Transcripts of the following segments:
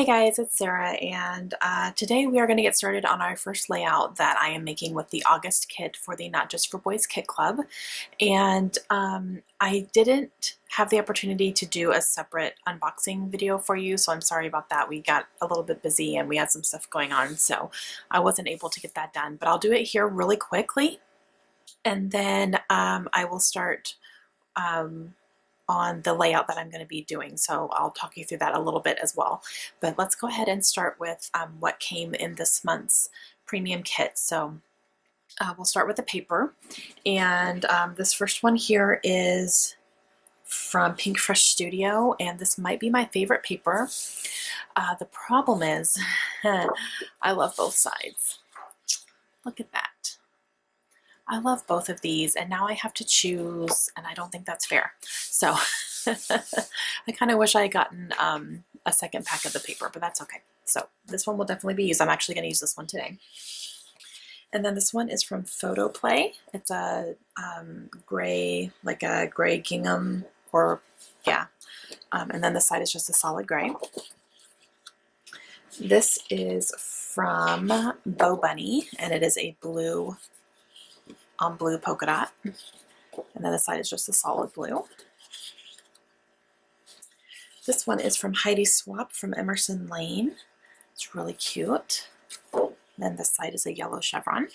Hey guys, it's Sarah, and today we are going to get started on our first layout that I am making with the August kit for the Not Just for Boys Kit Club. And I didn't have the opportunity to do a separate unboxing video for you, so I'm sorry about that. We got a little bit busy and we had some stuff going on, so I wasn't able to get that done. But I'll do it here really quickly, and then I will start on the layout that I'm going to be doing. So I'll talk you through that a little bit as well. But let's go ahead and start with what came in this month's premium kit. So we'll start with the paper. And this first one here is from Pink Fresh Studio, and this might be my favorite paper. The problem is I love both sides. Look at that. I love both of these, and now I have to choose, and I don't think that's fair. So I kind of wish I had gotten a second pack of the paper, but that's okay. So this one will definitely be used. I'm actually going to use this one today. And then this one is from Photo Play. It's a gray, like a gray gingham, or yeah. And then the side is just a solid gray. This is from Bow Bunny, and it is a blue on blue polka dot, and then the side is just a solid blue. This one is from Heidi Swap from Emerson Lane. It's really cute. And then the side is a yellow chevron.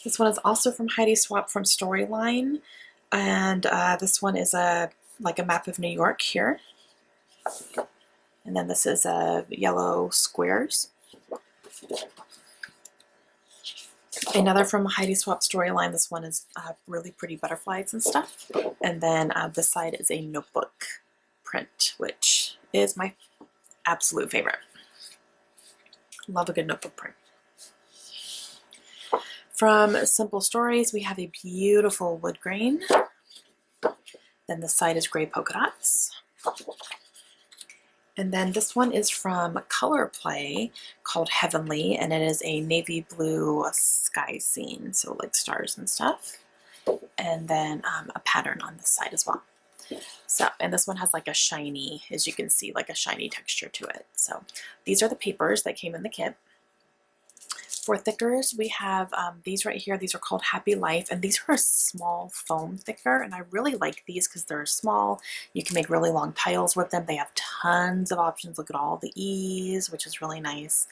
This one is also from Heidi Swap from Storyline, and this one is like a map of New York here. And then this is yellow squares. Another from Heidi Swap Storyline. This one is really pretty butterflies and stuff. And then this side is a notebook print, which is my absolute favorite. Love a good notebook print. From Simple Stories, we have a beautiful wood grain. Then the side is gray polka dots. And then this one is from Color Play called Heavenly, and it is a navy blue sky scene, so like stars and stuff. And then a pattern on this side as well. So, and this one has like a shiny, as you can see, like a shiny texture to it. So these are the papers that came in the kit. For thickers, we have these right here. These are called Happy Life, and these are a small foam thicker, and I really like these because they're small. You can make really long tiles with them. They have tons of options. Look at all the E's, which is really nice.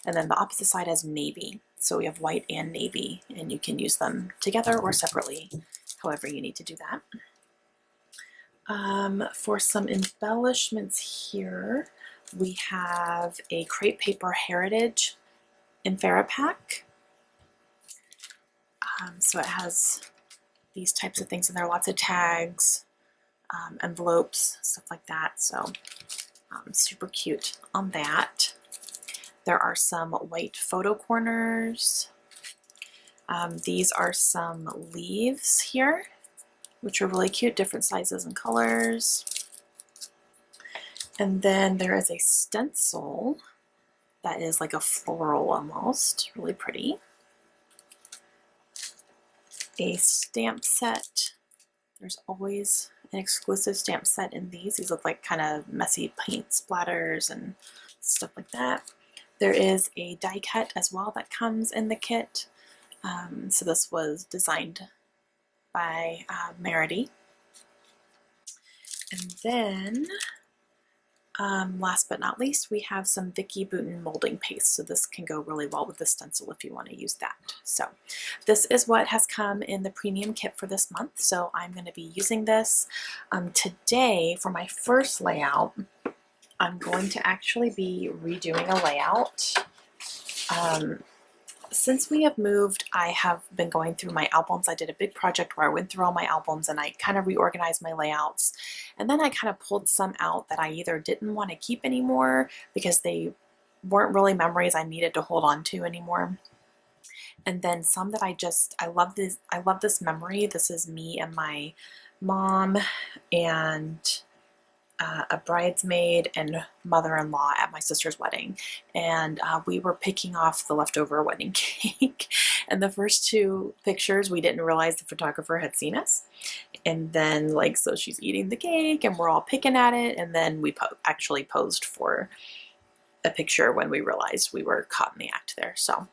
And then the opposite side has navy. So we have white and navy, and you can use them together or separately, however you need to do that. For some embellishments here, we have a crepe paper heritage in Pack. So it has these types of things in there, lots of tags, envelopes, stuff like that. So super cute on that. There are some white photo corners. These are some leaves here, which are really cute, different sizes and colors. And then there is a stencil that is like a floral almost, really pretty. A stamp set. There's always an exclusive stamp set in these. These look like kind of messy paint splatters and stuff like that. There is a die cut as well that comes in the kit. So this was designed by Merity. And then last but not least, we have some Vicky Bouton molding paste. So this can go really well with the stencil if you want to use that. So this is what has come in the premium kit for this month. So I'm going to be using this. Today, for my first layout, I'm going to actually be redoing a layout. Since we have moved, I have been going through my albums. I did a big project where I went through all my albums and I kind of reorganized my layouts. And then I kind of pulled some out that I either didn't want to keep anymore because they weren't really memories I needed to hold on to anymore. And then some that I love this memory. This is me and my mom and a bridesmaid and mother-in-law at my sister's wedding, and we were picking off the leftover wedding cake. And the first two pictures, we didn't realize the photographer had seen us, And then like, so she's eating the cake and we're all picking at it. And then we actually posed for a picture when we realized we were caught in the act there. So,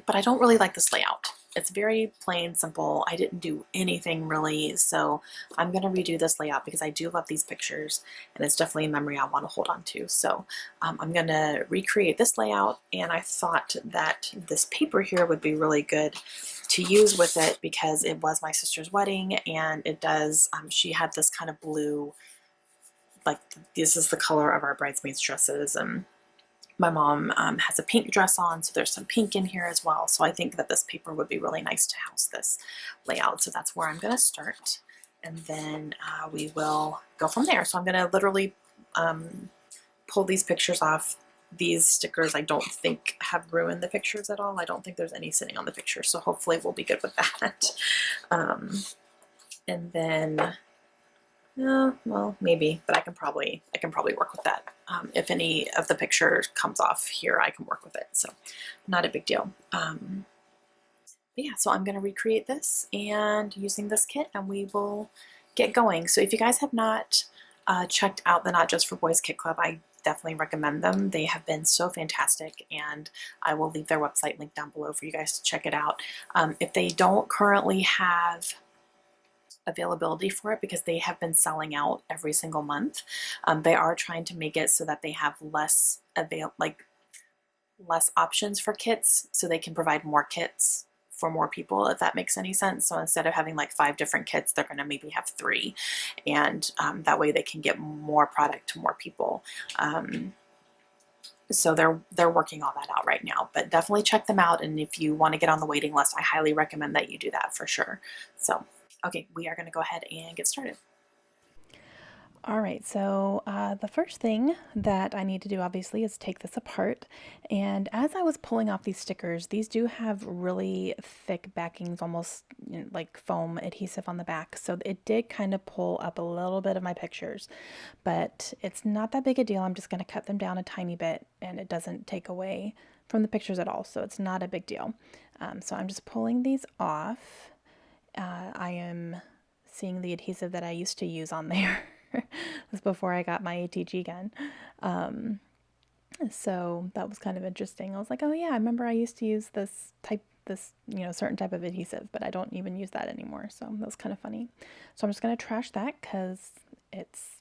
but I don't really like this layout. It's very plain, simple. I didn't do anything really, so I'm gonna redo this layout because I do love these pictures and it's definitely a memory I wanna hold on to. So I'm gonna recreate this layout, and I thought that this paper here would be really good to use with it because it was my sister's wedding, and it does, she had this kind of blue, like this is the color of our bridesmaids dresses, and my mom has a pink dress on, so there's some pink in here as well. So I think that this paper would be really nice to house this layout. So that's where I'm going to start, and then we will go from there. So I'm going to literally pull these pictures off. These stickers I don't think have ruined the pictures at all. I don't think there's any sitting on the picture, so hopefully we'll be good with that. And then well, maybe, but I can probably work with that. If any of the picture comes off here, I can work with it. So not a big deal. But yeah, so I'm going to recreate this and using this kit, and we will get going. So if you guys have not checked out the Not Just for Boys Kit Club, I definitely recommend them. They have been so fantastic, and I will leave their website link down below for you guys to check it out. If they don't currently have availability for it, because they have been selling out every single month, they are trying to make it so that they have less options for kits, so they can provide more kits for more people, if that makes any sense. So instead of having like 5 different kits, they're going to maybe have 3, and that way they can get more product to more people. So they're working all that out right now, but definitely check them out. And if you want to get on the waiting list, I highly recommend that you do that for sure. So okay, we are going to go ahead and get started. All right, so the first thing that I need to do obviously is take this apart. And as I was pulling off these stickers, these do have really thick backings, almost like foam adhesive on the back. So it did kind of pull up a little bit of my pictures, but it's not that big a deal. I'm just going to cut them down a tiny bit, and it doesn't take away from the pictures at all. So it's not a big deal. So I'm just pulling these off. I am seeing the adhesive that I used to use on there. Was before I got my ATG gun. So that was kind of interesting. I was like, oh yeah, I remember I used to use this certain type of adhesive, but I don't even use that anymore. So that was kind of funny. So I'm just going to trash that because it's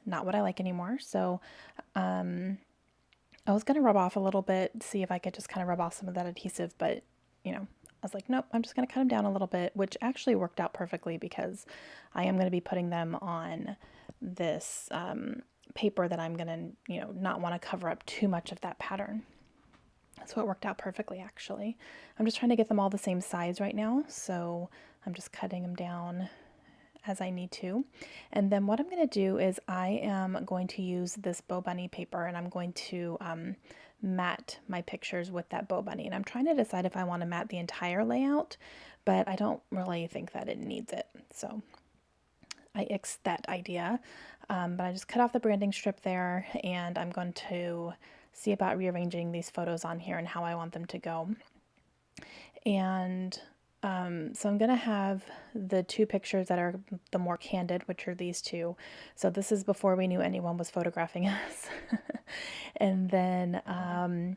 not what I like anymore. So I was going to rub off a little bit, see if I could just kind of rub off some of that adhesive, but I was like, nope, I'm just going to cut them down a little bit, which actually worked out perfectly because I am going to be putting them on this paper that I'm going to, not want to cover up too much of that pattern. So it worked out perfectly, actually. I'm just trying to get them all the same size right now, so I'm just cutting them down as I need to. And then what I'm going to do is I am going to use this Bow Bunny paper, and I'm going to mat my pictures with that Bow Bunny. And I'm trying to decide if I want to mat the entire layout, but I don't really think that it needs it. So I ixed that idea. But I just cut off the branding strip there, and I'm going to see about rearranging these photos on here and how I want them to go. And so I'm going to have the 2 pictures that are the more candid, which are these 2. So this is before we knew anyone was photographing us. And then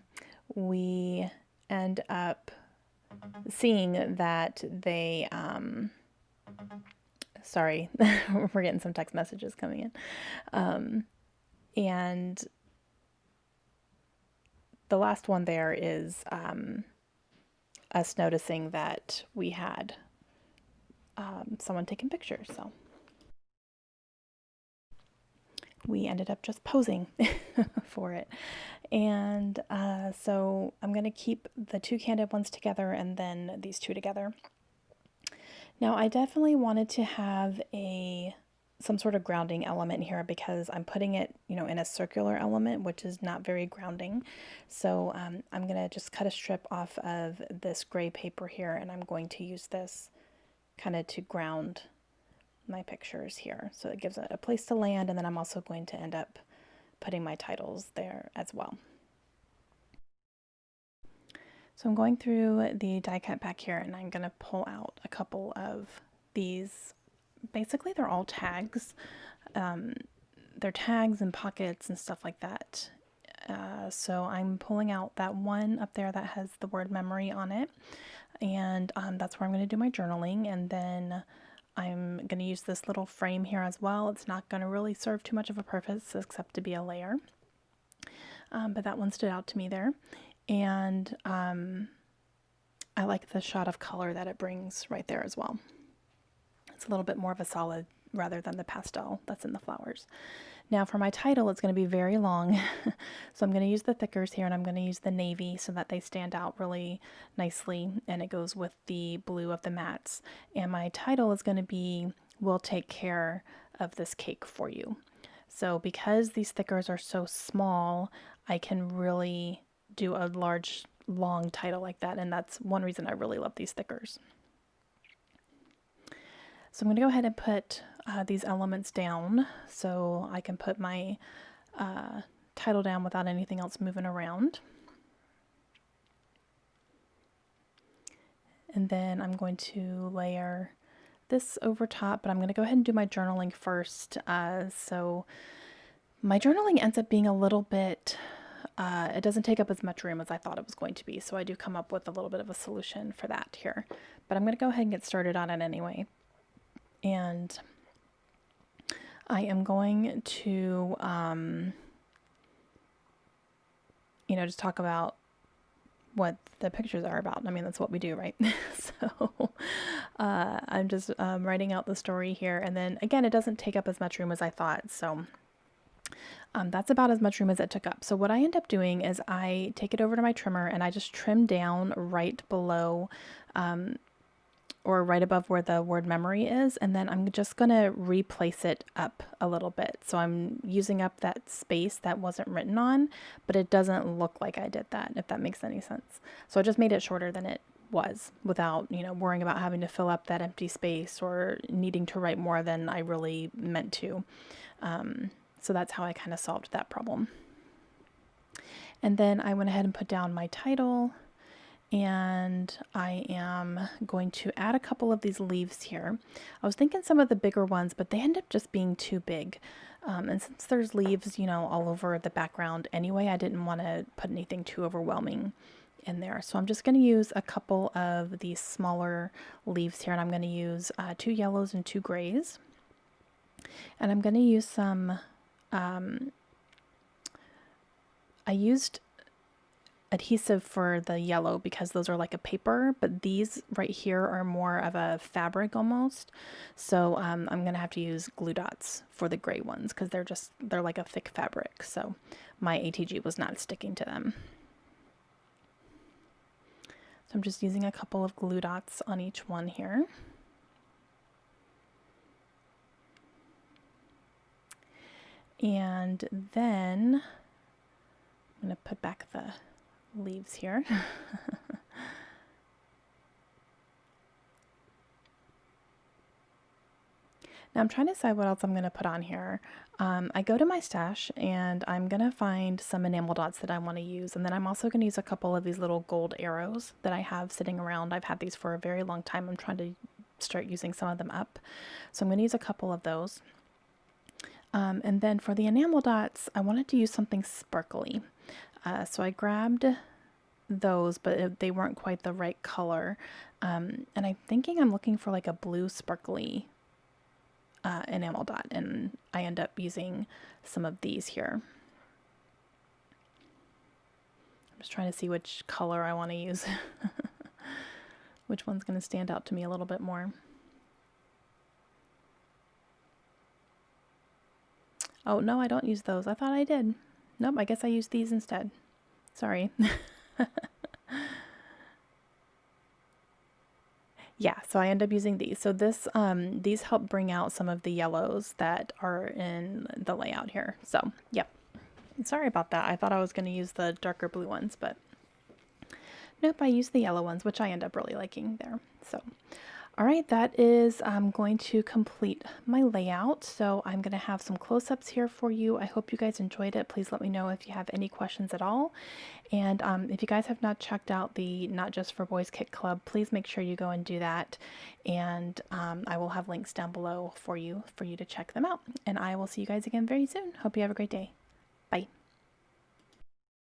we end up seeing that they, sorry, we're getting some text messages coming in. And the last one there is us noticing that we had someone taking pictures. So we ended up just posing for it. And so I'm going to keep the 2 candid ones together and then these 2 together. Now I definitely wanted to have some sort of grounding element here because I'm putting it, in a circular element, which is not very grounding. So I'm going to just cut a strip off of this gray paper here, and I'm going to use this kind of to ground my pictures here. So it gives it a place to land, and then I'm also going to end up putting my titles there as well. So I'm going through the die cut back here, and I'm going to pull out a couple of these basically they're all tags. They're tags and pockets and stuff like that. So I'm pulling out that one up there that has the word memory on it. And that's where I'm going to do my journaling. And then I'm going to use this little frame here as well. It's not going to really serve too much of a purpose except to be a layer. But that one stood out to me there. And I like the shot of color that it brings right there as well. It's a little bit more of a solid rather than the pastel that's in the flowers. Now for my title, it's going to be very long. So I'm going to use the thickers here, and I'm going to use the navy so that they stand out really nicely, and it goes with the blue of the mats. And my title is going to be, "We'll take care of this cake for you." So because these thickers are so small, I can really do a large, long title like that, and that's one reason I really love these thickers. So I'm going to go ahead and put these elements down so I can put my title down without anything else moving around. And then I'm going to layer this over top, but I'm going to go ahead and do my journaling first. So my journaling ends up being a little bit, it doesn't take up as much room as I thought it was going to be. So I do come up with a little bit of a solution for that here. But I'm going to go ahead and get started on it anyway. And I am going to, just talk about what the pictures are about. I mean, that's what we do, right? So I'm just writing out the story here. And then again, it doesn't take up as much room as I thought. So that's about as much room as it took up. So what I end up doing is I take it over to my trimmer and I just trim down right below or right above where the word memory is, and then I'm just going to replace it up a little bit. So I'm using up that space that wasn't written on, but it doesn't look like I did that, if that makes any sense. So I just made it shorter than it was without, worrying about having to fill up that empty space or needing to write more than I really meant to. So that's how I kind of solved that problem. And then I went ahead and put down my title. And I am going to add a couple of these leaves here. I was thinking some of the bigger ones, but they end up just being too big. And since there's leaves, all over the background anyway, I didn't want to put anything too overwhelming in there. So I'm just going to use a couple of these smaller leaves here, and I'm going to use 2 yellows and 2 grays. And I'm going to use some, I used adhesive for the yellow because those are like a paper, but these right here are more of a fabric almost. So I'm gonna have to use glue dots for the gray ones because they're like a thick fabric. So my ATG was not sticking to them. So I'm just using a couple of glue dots on each one here. And then I'm gonna put back the leaves here. Now I'm trying to decide what else I'm going to put on here. I go to my stash and I'm going to find some enamel dots that I want to use, and then I'm also going to use a couple of these little gold arrows that I have sitting around. I've had these for a very long time. I'm trying to start using some of them up. So I'm going to use a couple of those. And then for the enamel dots, I wanted to use something sparkly. So I grabbed those, but they weren't quite the right color. And I'm thinking I'm looking for like a blue sparkly enamel dot, and I end up using some of these here. I'm just trying to see which color I want to use. Which one's going to stand out to me a little bit more. Oh, no, I don't use those. I thought I did. Nope, I guess I used these instead. Sorry. Yeah, so I end up using these. So these help bring out some of the yellows that are in the layout here. So, yep. Sorry about that. I thought I was going to use the darker blue ones, but nope, I used the yellow ones, which I end up really liking there. So, All right, that is going to complete my layout. So I'm going to have some close-ups here for you. I hope you guys enjoyed it. Please let me know if you have any questions at all. And if you guys have not checked out the Not Just for Boys Kit Club, please make sure you go and do that. And I will have links down below for you to check them out. And I will see you guys again very soon. Hope you have a great day. Bye.